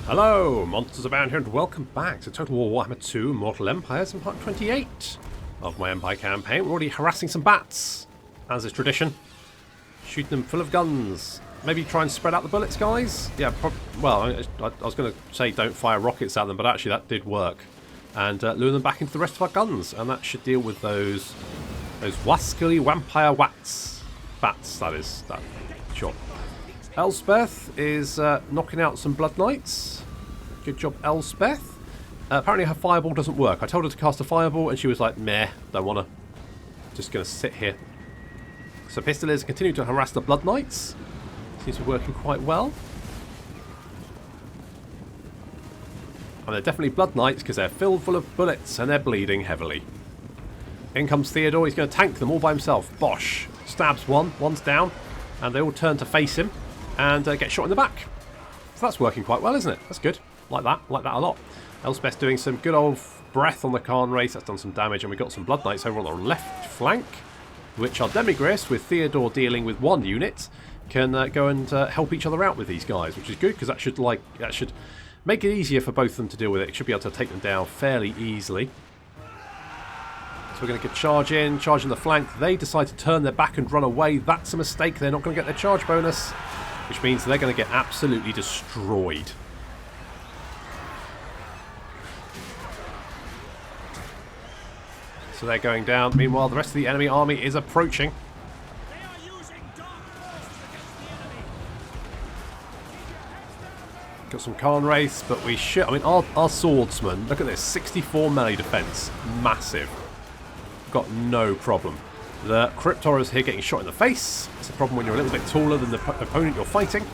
Hello, MonstersAbound here, and welcome back to Total War Warhammer 2 Mortal Empires in part 28 of my Empire campaign. We're already harassing some bats, as is tradition. Shooting them full of guns. Maybe try and spread out the bullets, guys? Yeah, well, I was going to say don't fire rockets at them, but actually that did work. And lure them back into the rest of our guns, and that should deal with those wascally vampire wats. Bats, that is. Sure. Elspeth is knocking out some Blood Knights. Good job, Elspeth. Apparently her fireball doesn't work. I told her to cast a fireball and she was like, meh, don't want to. Just going to sit here. So Pistoliers continue to harass the Blood Knights. Seems to be working quite well. And they're definitely Blood Knights because they're filled full of bullets and they're bleeding heavily. In comes Theodore. He's going to tank them all by himself. Bosh. Stabs one. One's down. And they all turn to face him and get shot in the back. So that's working quite well, isn't it? That's good. Like that a lot. Elspeth's doing some good old breath on the Khan race. That's done some damage, and we've got some Blood Knights over on the left flank, which are Demigriffs, with Theodore dealing with one unit, can go and help each other out with these guys, which is good because that should make it easier for both of them to deal with it. It should be able to take them down fairly easily. So we're going to get charge in the flank. They decide to turn their back and run away. That's a mistake. They're not going to get their charge bonus, which means they're going to get absolutely destroyed. So they're going down. Meanwhile, the rest of the enemy army is approaching. Got some Khan Wraiths, but we should... I mean, our swordsmen, look at this, 64 melee defense. Massive. Got no problem. The Crypt Horrors here getting shot in the face. It's a problem when you're a little bit taller than the opponent you're fighting.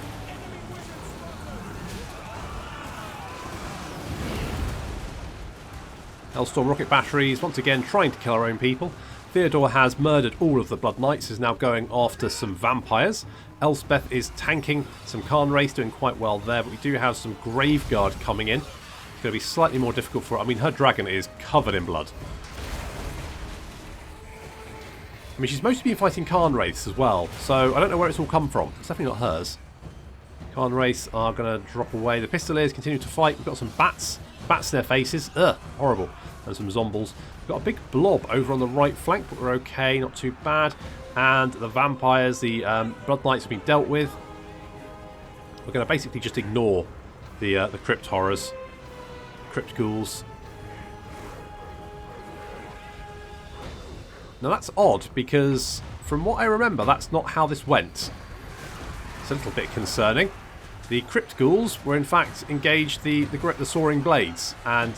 Hellstorm rocket batteries, once again trying to kill our own people. Theodore has murdered all of the Blood Knights, is now going after some vampires. Elspeth is tanking some Khan Race, doing quite well there, but we do have some Graveguard coming in. It's going to be slightly more difficult for her. I mean, her dragon is covered in blood. I mean, she's mostly been fighting Khan Wraiths as well, so I don't know where it's all come from. It's definitely not hers. Khan Wraiths are going to drop away. The Pistoliers continue to fight. We've got some bats. Bats in their faces. Ugh, horrible. And some zombies. We've got a big blob over on the right flank, but we're okay. Not too bad. And the vampires, the Blood Knights have been dealt with. We're going to basically just ignore the Crypt Horrors. Crypt Ghouls. Now that's odd, because from what I remember, that's not how this went. It's a little bit concerning. The Crypt Ghouls were in fact engaged the Soaring Blades, and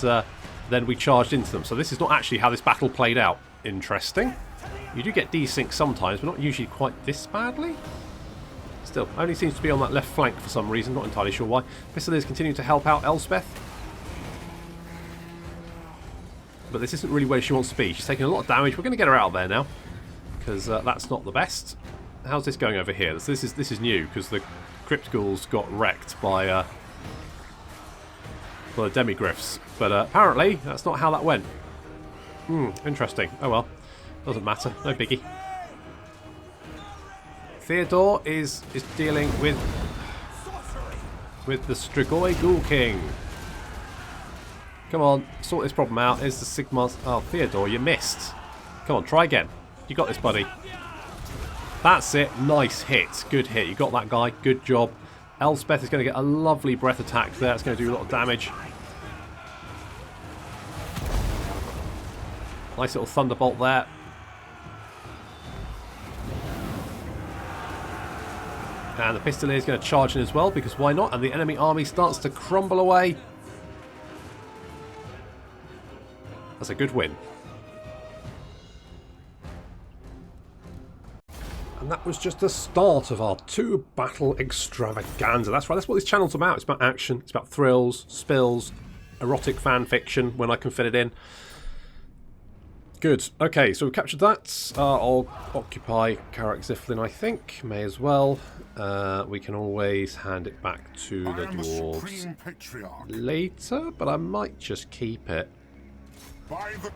then we charged into them. So this is not actually how this battle played out. Interesting. You do get desync sometimes, but not usually quite this badly. Still, only seems to be on that left flank for some reason, not entirely sure why. Pistoliers continue to help out Elspeth. But this isn't really where she wants to be. She's taking a lot of damage. We're going to get her out of there now, because that's not the best. How's this going over here? This is new, because the Crypt Ghouls got wrecked by the Demigriffs. But apparently, that's not how that went. Interesting. Oh well. Doesn't matter. No biggie. Theodore is dealing with the Strigoi Ghoul King. Come on, sort this problem out. Here's the Sigmar. Oh, Theodore, you missed. Come on, try again. You got this, buddy. That's it. Nice hit. Good hit. You got that guy. Good job. Elspeth is going to get a lovely breath attack there. It's going to do a lot of damage. Nice little thunderbolt there. And the Pistolier is going to charge in as well, because why not? And the enemy army starts to crumble away. That's a good win. And that was just the start of our 2-battle extravaganza. That's right, that's what this channel's about. It's about action, it's about thrills, spills, erotic fan fiction when I can fit it in. Good. Okay, so we've captured that. I'll occupy Karak Ziflin, I think. May as well. We can always hand it back to the dwarves later, but I might just keep it.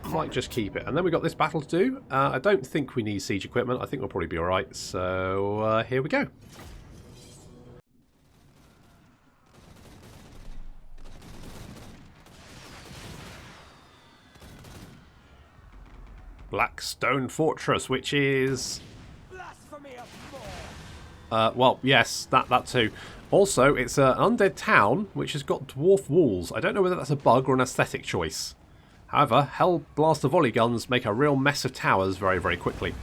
Might just keep it. And then we've got this battle to do. I don't think we need siege equipment. I think we'll probably be alright. So here we go. Black Stone Fortress, which is... well, yes, that too. Also, it's an undead town which has got dwarf walls. I don't know whether that's a bug or an aesthetic choice. However, Hell Blaster volley guns make a real mess of towers very, very quickly.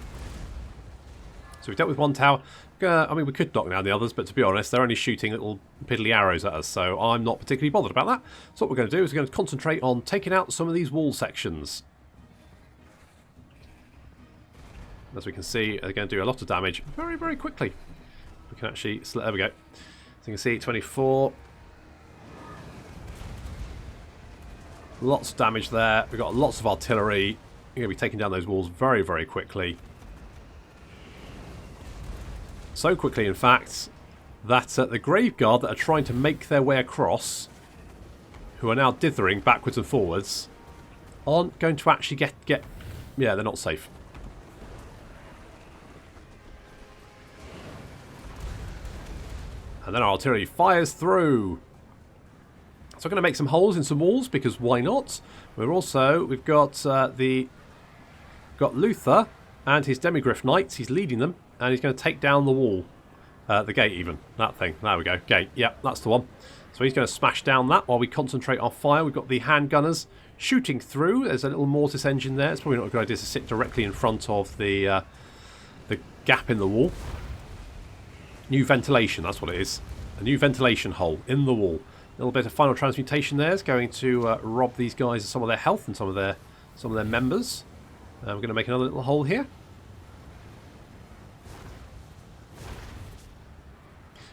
So we've dealt with one tower. I mean, we could knock down the others, but to be honest, they're only shooting little piddly arrows at us, so I'm not particularly bothered about that. So what we're going to do is we're going to concentrate on taking out some of these wall sections. As we can see, they're going to do a lot of damage very, very quickly. We can actually... There we go. So you can see 24. Lots of damage there. We've got lots of artillery. You're going to be taking down those walls very, very quickly. So quickly, in fact, that the Graveguard that are trying to make their way across, who are now dithering backwards and forwards, aren't going to actually get... Yeah, they're not safe. And then our artillery fires through. So we're going to make some holes in some walls, because why not? We've got Luthor and his Demigryph Knights. He's leading them, and he's going to take down the wall. The gate even. That thing. There we go. Gate. Yep, that's the one. So he's going to smash down that while we concentrate our fire. We've got the handgunners shooting through. There's a little mortis engine there. It's probably not a good idea to sit directly in front of the gap in the wall. New ventilation, that's what it is. A new ventilation hole in the wall. A little bit of final transmutation there is going to rob these guys of some of their health and some of their members. We're going to make another little hole here.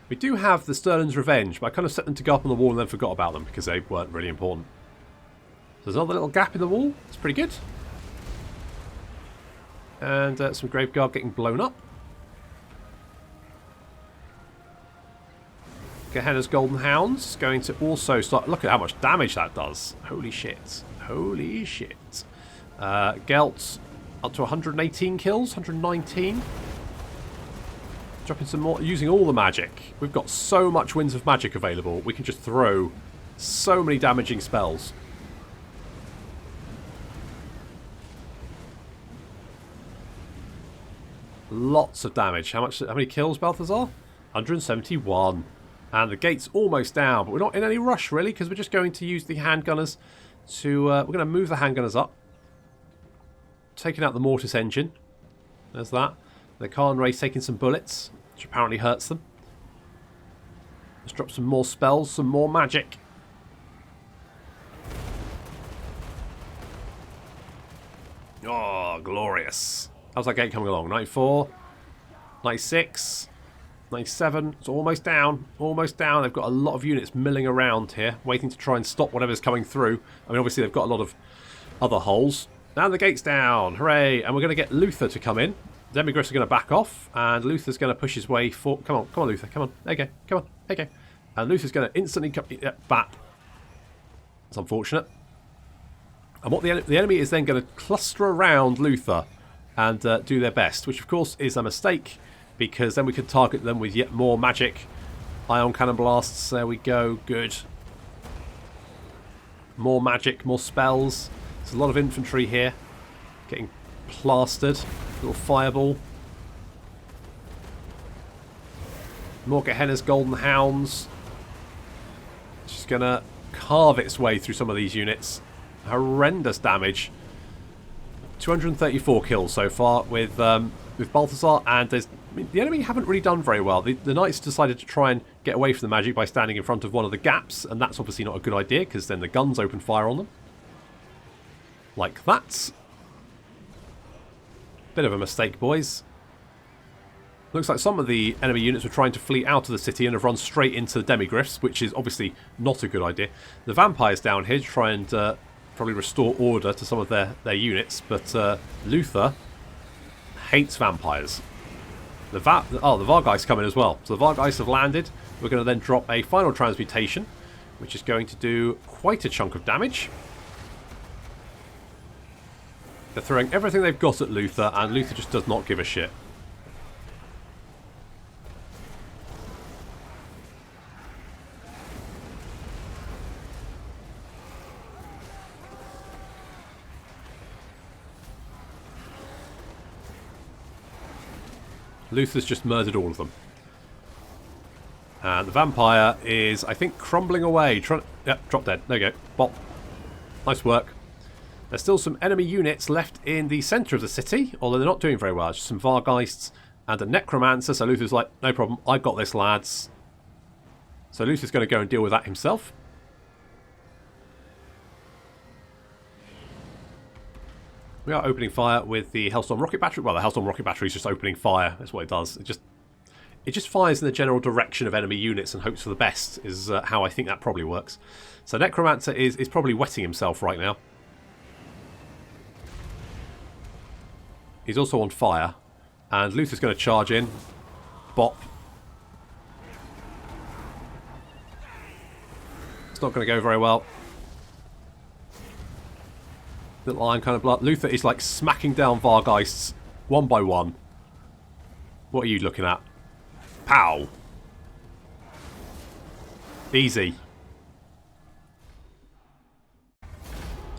We do have the Sterling's Revenge, but I kind of set them to go up on the wall and then forgot about them because they weren't really important. So there's another little gap in the wall. It's pretty good. And some Graveguard getting blown up. Gehenna's Golden Hounds going to also start... Look at how much damage that does. Holy shit. Holy shit. Gelt up to 118 kills. 119. Dropping some more... Using all the magic. We've got so much Winds of Magic available. We can just throw so many damaging spells. Lots of damage. How many kills, Balthazar? 171. And the gate's almost down, but we're not in any rush, really, because we're just going to use the handgunners to... we're going to move the handgunners up. Taking out the mortis engine. There's that. The Khan Ray's taking some bullets, which apparently hurts them. Let's drop some more spells, some more magic. Oh, glorious. How's that gate coming along? 94, 96... 97, it's almost down, almost down. They've got a lot of units milling around here, waiting to try and stop whatever's coming through. I mean, obviously they've got a lot of other holes. Now the gate's down, hooray! And we're going to get Luthor to come in. Demigryphs are going to back off, and Luthor's going to push his way for... Come on, Luthor, come on, there you go, come on, there you go. And Luthor's going to instantly come... Yeah, bap. That's unfortunate. And what the enemy is then going to cluster around Luthor and do their best, which of course is a mistake, because then we could target them with yet more magic. Ion cannon blasts, there we go, good. More magic, more spells. There's a lot of infantry here. Getting plastered. Little fireball. More Gehenna's Golden Hounds. Just gonna carve its way through some of these units. Horrendous damage. 234 kills so far with Balthazar, and the enemy haven't really done very well. The knights decided to try and get away from the magic by standing in front of one of the gaps, and that's obviously not a good idea, because then the guns open fire on them. Like that. Bit of a mistake, boys. Looks like some of the enemy units were trying to flee out of the city and have run straight into the Demigryphs, which is obviously not a good idea. The vampires down here try and probably restore order to some of their units, but Luthor hates vampires. The Vargeist come in as well. So the Vargeist have landed. We're going to then drop a final transmutation, which is going to do quite a chunk of damage. They're throwing everything they've got at Luthor, and Luthor just does not give a shit. Luthor's just murdered all of them. And the vampire is, I think, crumbling away. Yep, drop dead. There you go. Bop. Nice work. There's still some enemy units left in the centre of the city, although they're not doing very well. Just some Vargheists and a Necromancer. So Luthor's like, no problem, I've got this, lads. So Luthor's going to go and deal with that himself. We are opening fire with the Hellstorm Rocket Battery. Well, the Hellstorm Rocket Battery is just opening fire. That's what it does. It just fires in the general direction of enemy units and hopes for the best, is how I think that probably works. So Necromancer is probably wetting himself right now. He's also on fire. And Luthor's going to charge in. Bop. It's not going to go very well. Little iron kind of blood. Luthor is like smacking down Vargheists one by one. What are you looking at? Pow! Easy.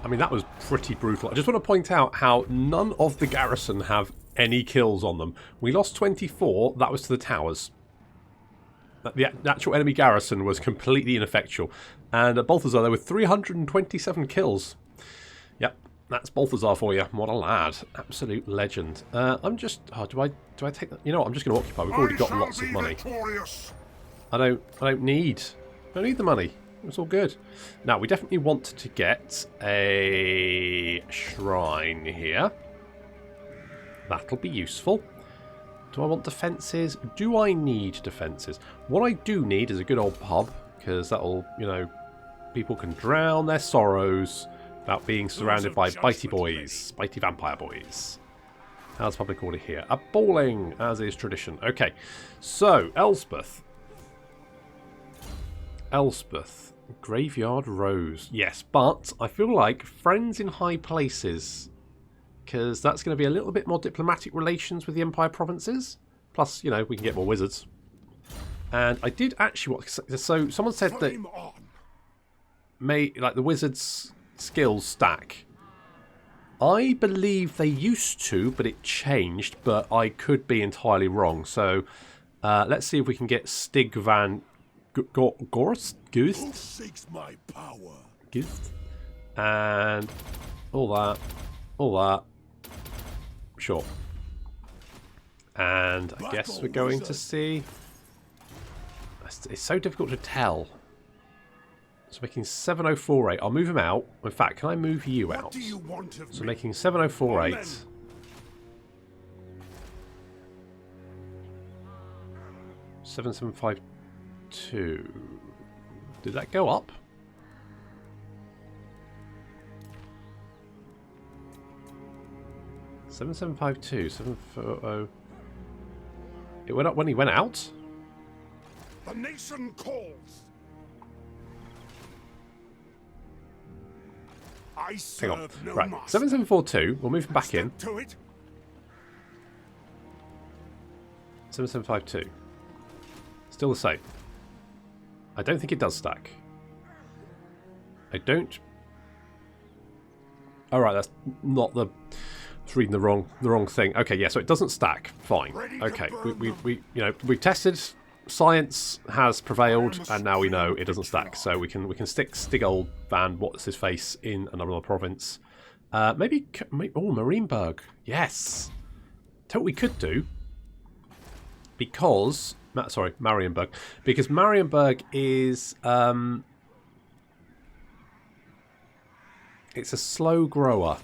I mean, that was pretty brutal. I just want to point out how none of the garrison have any kills on them. We lost 24. That was to the towers. The actual enemy garrison was completely ineffectual. And at Balthazar, there were 327 kills. Yep, that's Balthazar for you. What a lad. Absolute legend. I'm just... Oh, do I take that? You know what? I'm just going to occupy. We've already got lots of money. I don't need the money. It's all good. Now, we definitely want to get a shrine here. That'll be useful. Do I want defences? Do I need defences? What I do need is a good old pub, because that'll, you know, people can drown their sorrows without being surrounded by bitey boys, bitey vampire boys. How's public order here? A bowling, as is tradition. Okay, so Elspeth. Graveyard Rose. Yes, but I feel like friends in high places, because that's going to be a little bit more diplomatic relations with the Empire provinces. Plus, you know, we can get more wizards. And I did actually want... So someone said that the wizards' skills stack. I believe they used to, but it changed. But I could be entirely wrong. So let's see if we can get Stig van Gorst? And all that. Sure. And I guess we're going to see... It's so difficult to tell. So making 7048. I'll move him out. In fact, can I move you out? So making 7048. 7752. Did that go up? — 7752, 740. It went up when he went out? The nation calls. I serve Hang on. no Right, master. 7742. We'll move him back in. To it. 7752. Still the same. I don't think it does stack. I don't... Alright, that's not the... It's reading the wrong thing. Okay, yeah, so it doesn't stack. Fine. Okay, we've tested. Science has prevailed, and now we know it doesn't stack. So we can stick Stig-old Van what's his face in another province. Maybe Marienburg. Yes. Tell what we could do. Because Marienburg. Because Marienburg is it's a slow grower.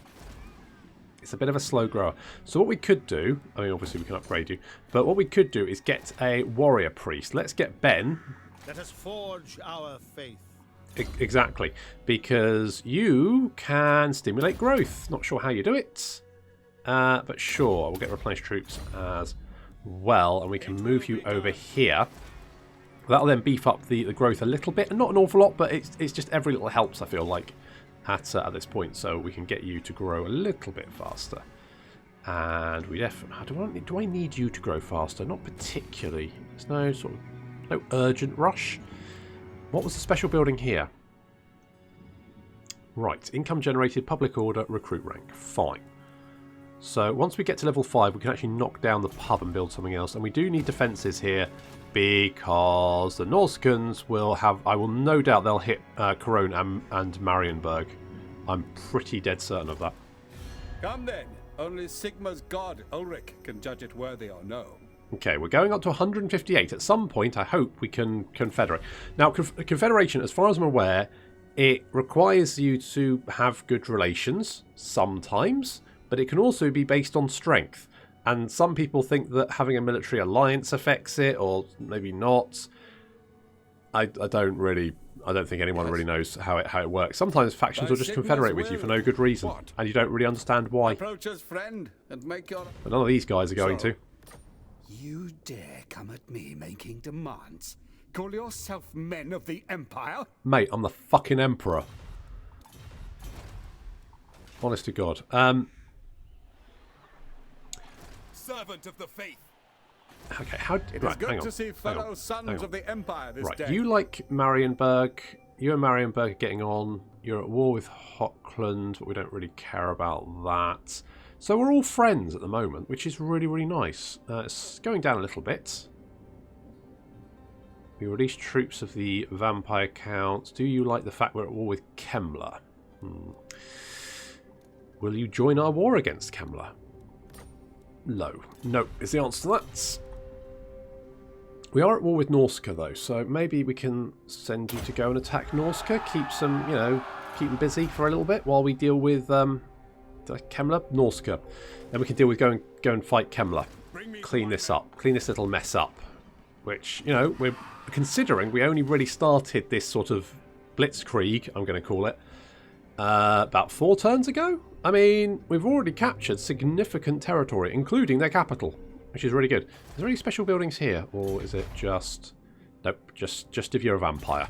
It's a bit of a slow grower. So what we could do, I mean, obviously we can upgrade you, but what we could do is get a warrior priest. Let's get Ben. Let us forge our faith. Exactly. Because you can stimulate growth. Not sure how you do it. But sure, we'll get replenished troops as well. And we can move you over here. That'll then beef up the growth a little bit. And not an awful lot, but it's just every little helps, I feel like. At this point, so we can get you to grow a little bit faster, and we definitely do I need you to grow faster? Not particularly. There's no urgent rush. What was the special building here? Right, income generated, public order, recruit rank. Fine. So once we get to level 5, we can actually knock down the pub and build something else. And we do need defences here because the Norscans will have... I will no doubt they'll hit Cologne and Marienburg. I'm pretty dead certain of that. Come then. Only Sigma's god, Ulrich, can judge it worthy or no. Okay, we're going up to 158. At some point, I hope we can confederate. Now, confederation, as far as I'm aware, it requires you to have good relations sometimes, but it can also be based on strength. And some people think that having a military alliance affects it, or maybe not. I don't think anyone really knows how it works. Sometimes factions will just confederate with you for no good reason, and you don't really understand why. Approach us, friend, and make your... But none of these guys are going to. You dare come at me making demands? Call yourself men of the Empire? Mate, I'm the fucking Emperor. Honest to God. Servant of the faith. Okay, how... It is good to see fellow sons of the Empire this day. You like Marienburg. You and Marienburg are getting on. You're at war with Hochland, but we don't really care about that. So we're all friends at the moment, which is really, really nice. It's going down a little bit. We release troops of the vampire counts. Do you like the fact we're at war with Kemmler? Will you join our war against Kemmler? No. No is the answer to that. We are at war with Norsca, though, so maybe we can send you to go and attack Norsca. Keep some, you know, keep them busy for a little bit while we deal with Kemmler, Norsca. Then we can deal with go and fight Kemmler. Clean this up, clean this little mess up. Which, you know, we're considering we only really started this sort of blitzkrieg, I'm going to call it, about 4 turns ago. I mean, we've already captured significant territory, including their capital, which is really good. Is there any special buildings here, or is it just... Nope, just if you're a vampire.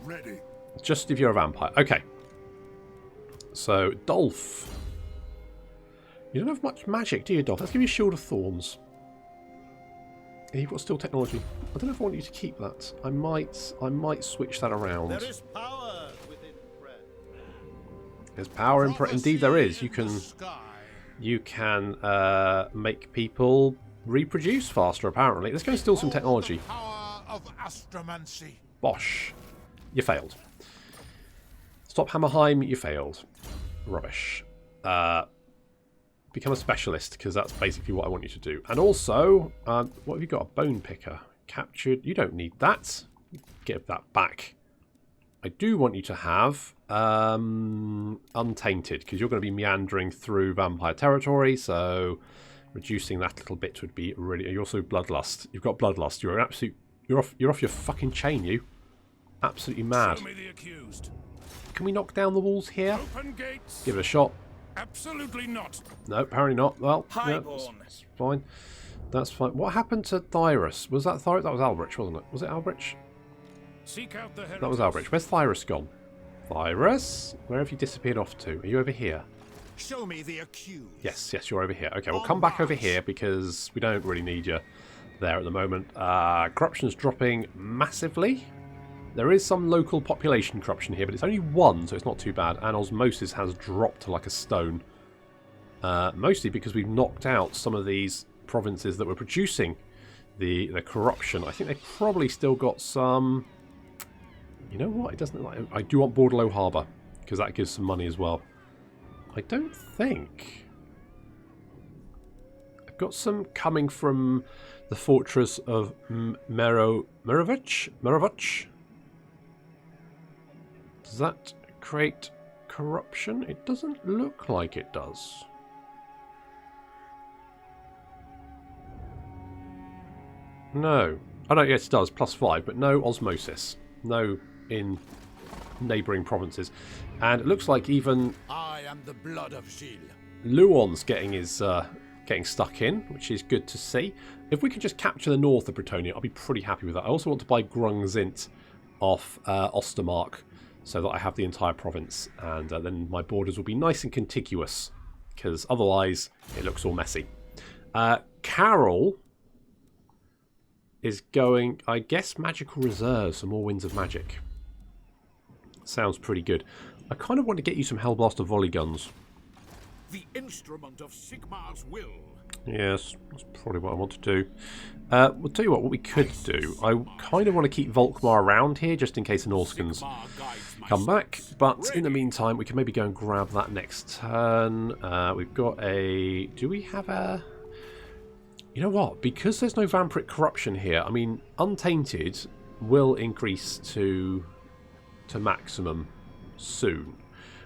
Ready. Just if you're a vampire. Okay. So, Dolph. You don't have much magic, do you, Dolph? Let's give you Shield of Thorns. Yeah, you've got Steel Technology. I don't know if I want you to keep that. I might switch that around. There is power within prayer. There's power in prayer. Indeed, there is. You can make people reproduce faster, apparently. Let's go and steal some technology. Power of astromancy. Bosh. You failed. Stop Hammerheim, you failed. Rubbish. Become a specialist, because that's basically what I want you to do. And also, what have you got? A bone picker. Captured. You don't need that. Give that back. I do want you to have Untainted, because you're going to be meandering through vampire territory, so reducing that little bit would be really... You're also Bloodlust. You've got Bloodlust. You're an absolute... You're off your fucking chain, you. Absolutely mad. Show me the accused. Can we knock down the walls here? Open gates. Give it a shot. Absolutely not. No, apparently not. Well, yeah, that's fine. That's fine. What happened to Thyrus? Was that Thyrus? That was Albrich, wasn't it? Was it Albrich? Seek out the That was Albrich. Where's Thyrus gone? Thyrus? Where have you disappeared off to? Are you over here? Show me the accused. Yes, you're over here. Okay, we'll come back over here because we don't really need you there at the moment. Corruption's dropping massively. There is some local population corruption here, but it's only 1, so it's not too bad. And osmosis has dropped like a stone. Mostly because we've knocked out some of these provinces that were producing the corruption. I think they've probably still got some... You know what? It doesn't look like... I do want Bordeaux Harbour, because that gives some money as well. I don't think... I've got some coming from the fortress of Merovich? Does that create corruption? It doesn't look like it does. No. Oh no, yes it does. +5, but no osmosis. No in neighbouring provinces. And it looks like even... I am the blood of Gilles. Luon's getting his getting stuck in, which is good to see. If we can just capture the north of Bretonnia, I'll be pretty happy with that. I also want to buy Grungzint off Ostermark, so that I have the entire province, and then my borders will be nice and contiguous, because otherwise it looks all messy. Carol is going, I guess, magical reserves, some more winds of magic. Sounds pretty good. I kind of want to get you some Hellblaster volley guns. the instrument of Sigmar's will. Yes, that's probably what I want to do. We'll tell you what we could do. I kind of want to keep Volkmar around here, just in case the Norskins come back. But in the meantime, we can maybe go and grab that next turn. We've got a... Do we have a... You know what? Because there's no Vampiric Corruption here, I mean, Untainted will increase to maximum soon.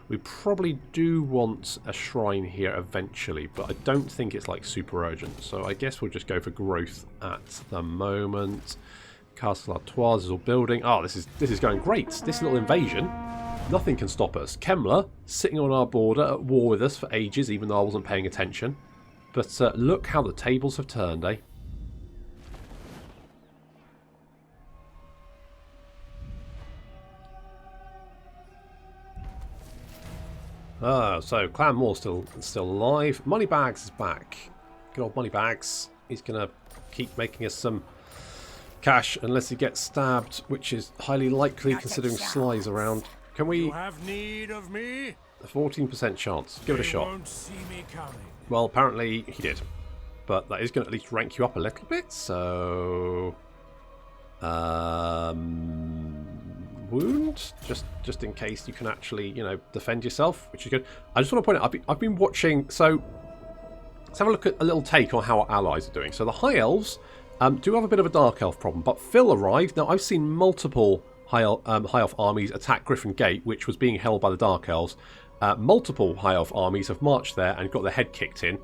We probably do want a shrine here eventually, but I don't think it's like super urgent. So I guess we'll just go for growth at the moment. Castle Artois is all building. Oh, this is going great. This little invasion, nothing can stop us. Kemmler sitting on our border at war with us for ages, even though I wasn't paying attention. But look how the tables have turned, eh? So Clan Moore's still alive. Moneybags is back. Good old Moneybags. He's gonna keep making us some cash unless he gets stabbed, which is highly likely considering Sly's around. Can we? You have need of me? A 14% chance. Give it a They shot. won't see me coming. Well, apparently he did, but that is going to at least rank you up a little bit. So, wound, just in case you can actually, you know, defend yourself, which is good. I just want to point out, I've been watching. So let's have a look at a little take on how our allies are doing. So the High Elves do have a bit of a Dark Elf problem, but Phil arrived. Now I've seen multiple High Elf armies attack Griffin Gate, which was being held by the Dark Elves. Multiple High Elf armies have marched there and got their head kicked in,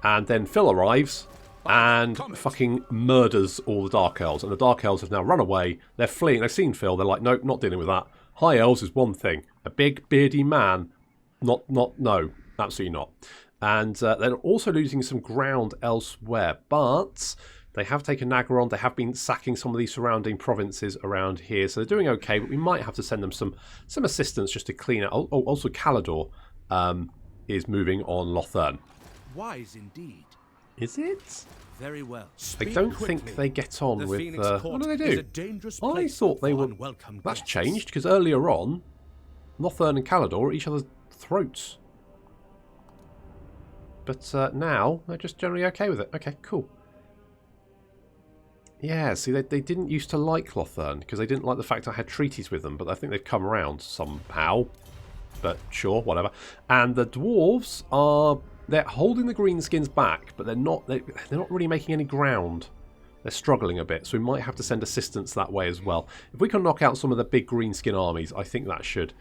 and then Phil arrives and fucking murders all the Dark Elves, and the Dark Elves have now run away. They're fleeing. They've seen Phil. They're like, nope, not dealing with that. High Elves is one thing. A big beardy man, no, absolutely not. And they're also losing some ground elsewhere, but they have taken Nagaron. They have been sacking some of these surrounding provinces around here, so they're doing okay, but we might have to send them some assistance just to clean out. Oh, also Calador is moving on Lothir. Wise indeed. Is it? Very well. I don't think they get on with... what do they do? I thought they were... That's changed, because earlier on, Lothir and Calador are at each other's throats. But now, they're just generally okay with it. Okay, cool. Yeah, see, they didn't used to like Lothir, because they didn't like the fact I had treaties with them, but I think they've come around somehow. But sure, whatever. And the dwarves are... They're holding the greenskins back, but they're not really making any ground. They're struggling a bit, so we might have to send assistance that way as well. If we can knock out some of the big greenskin armies, I think that should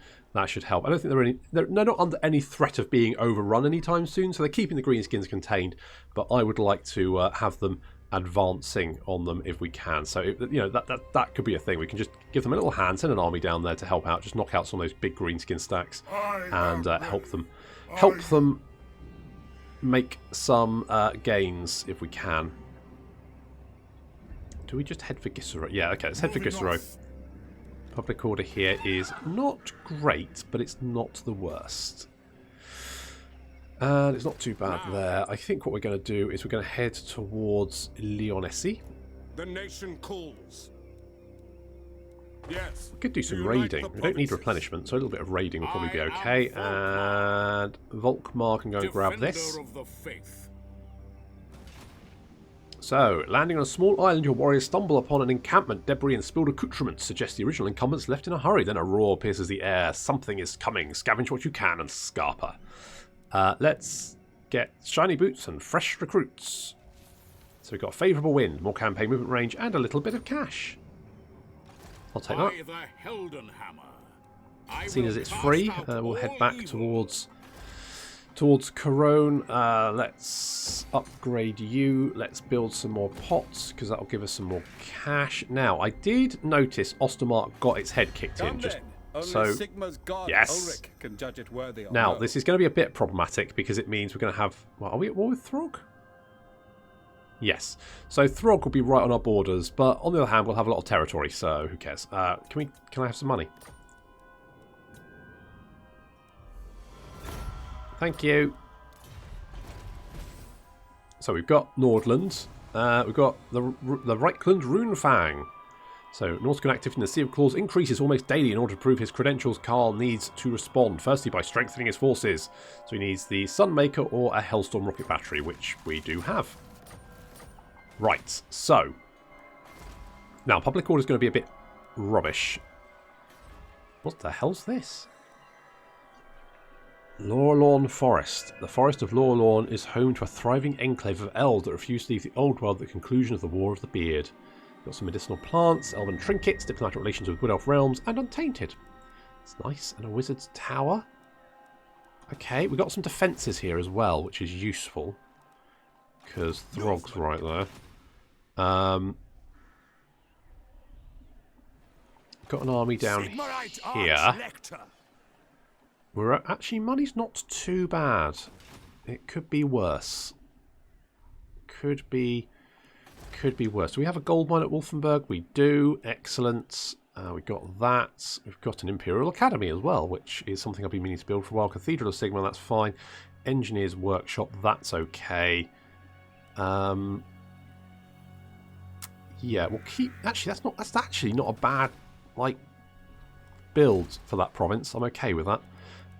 help. I don't think they're not under any threat of being overrun anytime soon, so they're keeping the greenskins contained. But I would like to have them advancing on them if we can. So you know that could be a thing. We can just give them a little hand, send an army down there to help out, just knock out some of those big greenskin stacks, and help them make some gains if we can. Do we just head for Gisero? Yeah, okay, let's head for Gisero. Public order here is not great, but it's not the worst. And it's not too bad there. I think what we're going to do is we're going to head towards Lyonesse. The nation calls. Yes. We could do some raiding. We don't need replenishment, so a little bit of raiding will probably be okay. And Volkmar can go and grab this. So, landing on a small island, your warriors stumble upon an encampment. Debris and spilled accoutrements suggest the original incumbents left in a hurry. Then a roar pierces the air. Something is coming. Scavenge what you can and scarper. Let's get shiny boots and fresh recruits. So we've got favourable wind, more campaign movement range, and a little bit of cash. I'll take that. Seeing as it's free, we'll head back towards Corone. Let's upgrade you. Let's build some more pots, because that'll give us some more cash. Now, I did notice Ostermark got its head kicked in. So, yes. Now, this is going to be a bit problematic, because it means we're going to have... Well, are we at war with Throg? Yes. So Throg will be right on our borders, but on the other hand, we'll have a lot of territory, so who cares? Can I have some money? Thank you. So we've got Nordland. We've got the Reichland Runefang. So, Nautical activity in the Sea of Claws increases almost daily. In order to prove his credentials, Carl needs to respond. Firstly, by strengthening his forces. So he needs the Sunmaker or a Hellstorm rocket battery, which we do have. Right, so. Now, Public Order is going to be a bit rubbish. What the hell's this? Lorne Forest. The forest of Lorne is home to a thriving enclave of elves that refuse to leave the old world at the conclusion of the War of the Beard. Got some medicinal plants, elven trinkets, diplomatic relations with Wood Elf realms, and Untainted. It's nice. And a wizard's tower. Okay, we've got some defences here as well, which is useful. Because Throg's right there. Got an army down here. We're actually, money's not too bad. It could be worse. Could be worse. Do we have a gold mine at Wolfenburg? We do. Excellent. We've got that. We've got an Imperial Academy as well, which is something I've been meaning to build for a while. Cathedral of Sigma, that's fine. Engineers Workshop, that's okay. Yeah, we'll keep. Actually, that's actually not a bad build for that province. I'm okay with that.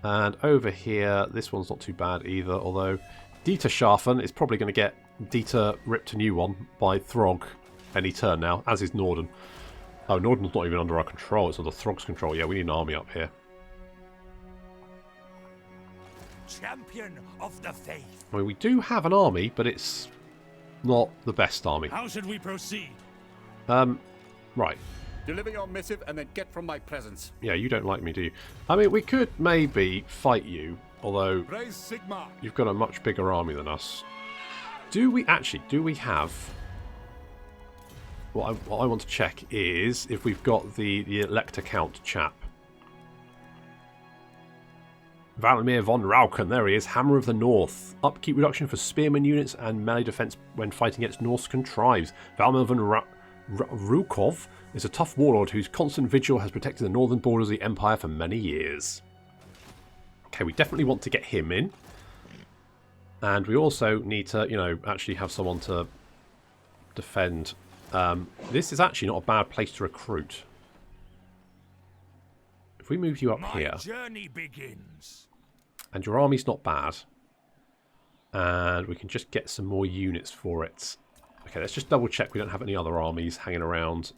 And over here, this one's not too bad either. Although Dieter Scharfen is probably going to get Dieter ripped a new one by Throg any turn now, as is Norden. Oh, Norden's not even under our control, it's under Throg's control. Yeah, we need an army up here. Champion of the faith. I mean, we do have an army, but it's not the best army. How should we proceed? Right. Deliver your missive and then get from my presence. Yeah, you don't like me, do you? I mean, we could maybe fight you, although Raise Sigma. you've got a much bigger army than us. Do we have... What I want to check is if we've got the Elector Count chap. Valimir von Rauken, there he is. Hammer of the North. Upkeep reduction for spearman units and melee defense when fighting against Norscan tribes. Valimir von Rukov is a tough warlord whose constant vigil has protected the northern borders of the Empire for many years. Okay, we definitely want to get him in. And we also need to, you know, actually have someone to defend. This is actually not a bad place to recruit. If we move you up here, journey begins. And your army's not bad, and we can just get some more units for it. Okay, let's just double check we don't have any other armies hanging around.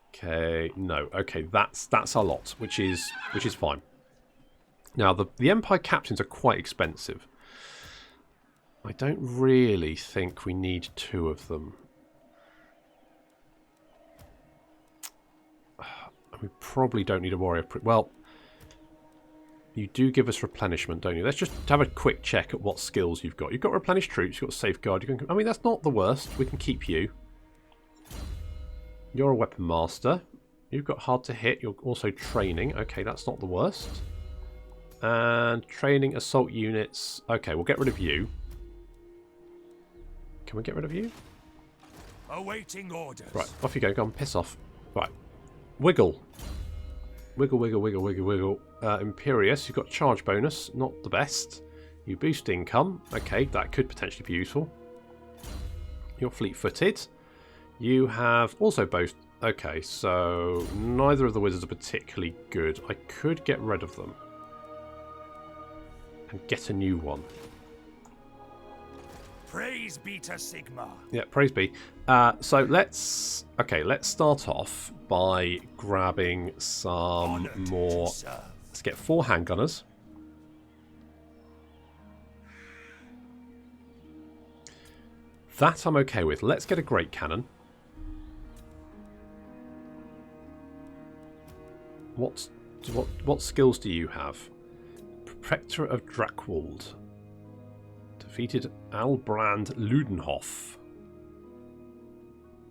Okay, no. Okay, that's a lot, which is fine. Now the Empire captains are quite expensive. I don't really think we need 2 of them. We probably don't need a warrior. Well, you do give us replenishment, don't you? Let's just have a quick check at what skills you've got. You've got replenished troops, you've got safeguard. You can, I mean, that's not the worst. We can keep you. You're a weapon master. You've got hard to hit. You're also training. Okay, that's not the worst. And training assault units. Okay, we'll get rid of you. Can we get rid of you? Awaiting orders. Right, off you go. Go on, piss off. Right. Wiggle. Wiggle, wiggle, wiggle, wiggle, wiggle. Imperious, you've got charge bonus. Not the best. You boost income. Okay, that could potentially be useful. You're fleet-footed. You have also boast. Okay, so neither of the wizards are particularly good. I could get rid of them. And get a new one. Praise be to Sigma. Yeah, praise be. So let's start off by grabbing some more. Let's get 4 handgunners. That I'm okay with. Let's get a great cannon. What skills do you have? Protector of Drakwold. Defeated Albrand Ludenhof.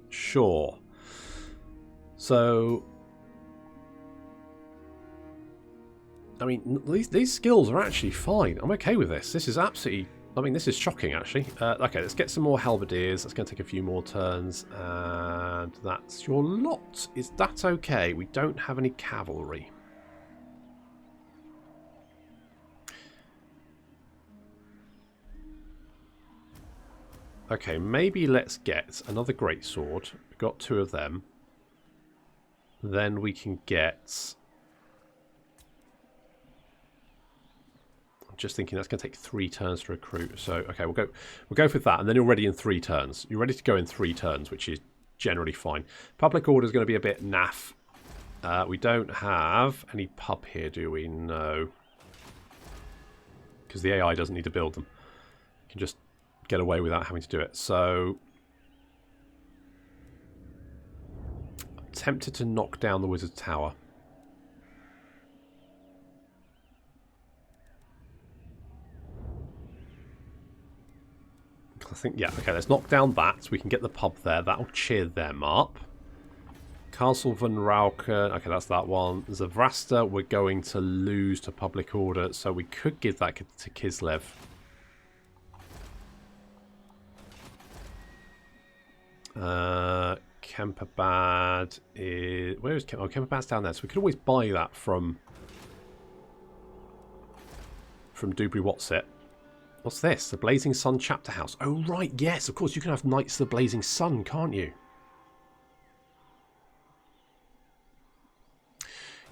Sure. So, I mean, these skills are actually fine. I'm okay with this. This is absolutely... I mean, this is shocking, actually. Okay, let's get some more halberdiers. That's going to take a few more turns. And that's your lot. Is that okay? We don't have any cavalry. Okay, maybe let's get another greatsword. We've got 2 of them. Then we can get... I'm just thinking that's going to take 3 turns to recruit. So, okay, we'll go for that. And then you're ready in 3 turns. You're ready to go in 3 turns, which is generally fine. Public order is going to be a bit naff. We don't have any pub here, do we? No. Because the AI doesn't need to build them. You can just get away without having to do it. So I'm tempted to knock down the Wizard's Tower. I think, yeah, okay, let's knock down that so we can get the pub there. That'll cheer them up. Castle Van Rauken, okay, that's that one. Zavrasta, we're going to lose to public order, so we could give that to Kislev. Kemperbad is... Where is Kemperbad? Oh, Kemperbad's down there, so we could always buy that from Dubry Whatsit. What's this? The Blazing Sun Chapter House. Oh, right, yes, of course, you can have Knights of the Blazing Sun, can't you?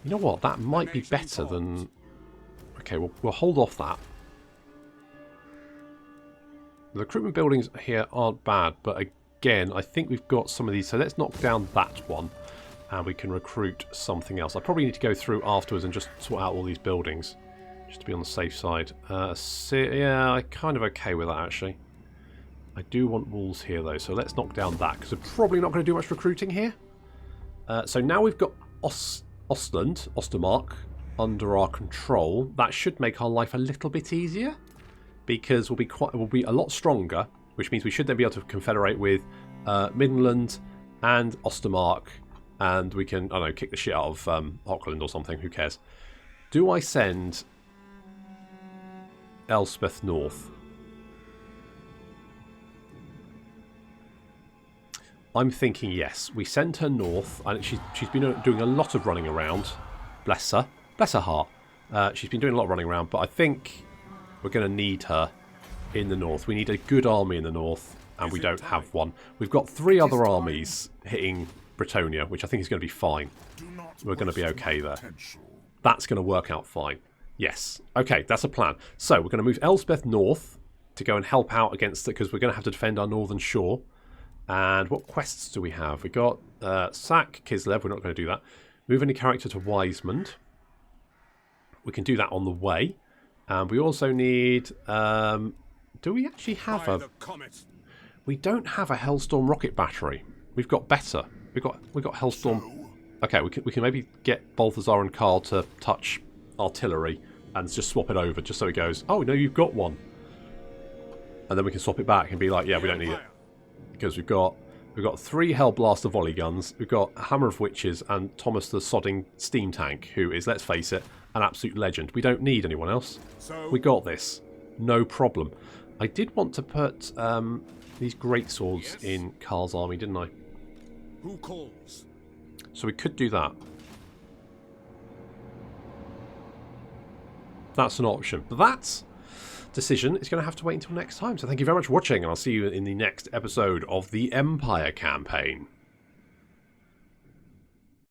You know what? That might be better than... Okay, we'll hold off that. The recruitment buildings here aren't bad, but again, I think we've got some of these. So let's knock down that one, and we can recruit something else. I probably need to go through afterwards and just sort out all these buildings, just to be on the safe side. Yeah, I'm kind of okay with that, actually. I do want walls here, though, so let's knock down that, because we're probably not going to do much recruiting here. So now we've got Ostermark under our control. That should make our life a little bit easier, because we'll be a lot stronger, which means we should then be able to confederate with Midland and Ostermark, and we can, I don't know, kick the shit out of Hochland or something. Who cares? Do I send Elspeth north? I'm thinking yes. We send her north, and she's been doing a lot of running around. Bless her. Bless her heart. She's been doing a lot of running around, but I think we're going to need her in the north. We need a good army in the north, and we don't have one. We've got 3 other armies hitting Bretonia, which I think is going to be fine. We're going to be okay there. That's going to work out fine. Yes. Okay, that's a plan. So we're going to move Elspeth north to go and help out against it, because we're going to have to defend our northern shore. And what quests do we have? We got sack Kislev. We're not going to do that. Move any character to Wisemond. We can do that on the way. And we also need... do we actually have a... We don't have a Hellstorm rocket battery. We've got better. We've got Hellstorm... Okay, we can maybe get Balthazar and Carl to touch artillery and just swap it over, just so it goes, oh, no, you've got one. And then we can swap it back and be like, yeah, we don't need it. Because we've got 3 Hellblaster volley guns, we've got a Hammer of Witches, and Thomas the Sodding Steam Tank, who is, let's face it, an absolute legend. We don't need anyone else. We got this. No problem. I did want to put these greatswords in Carl's army, didn't I? Who calls? So we could do that. That's an option. But that decision is going to have to wait until next time. So thank you very much for watching, and I'll see you in the next episode of the Empire campaign.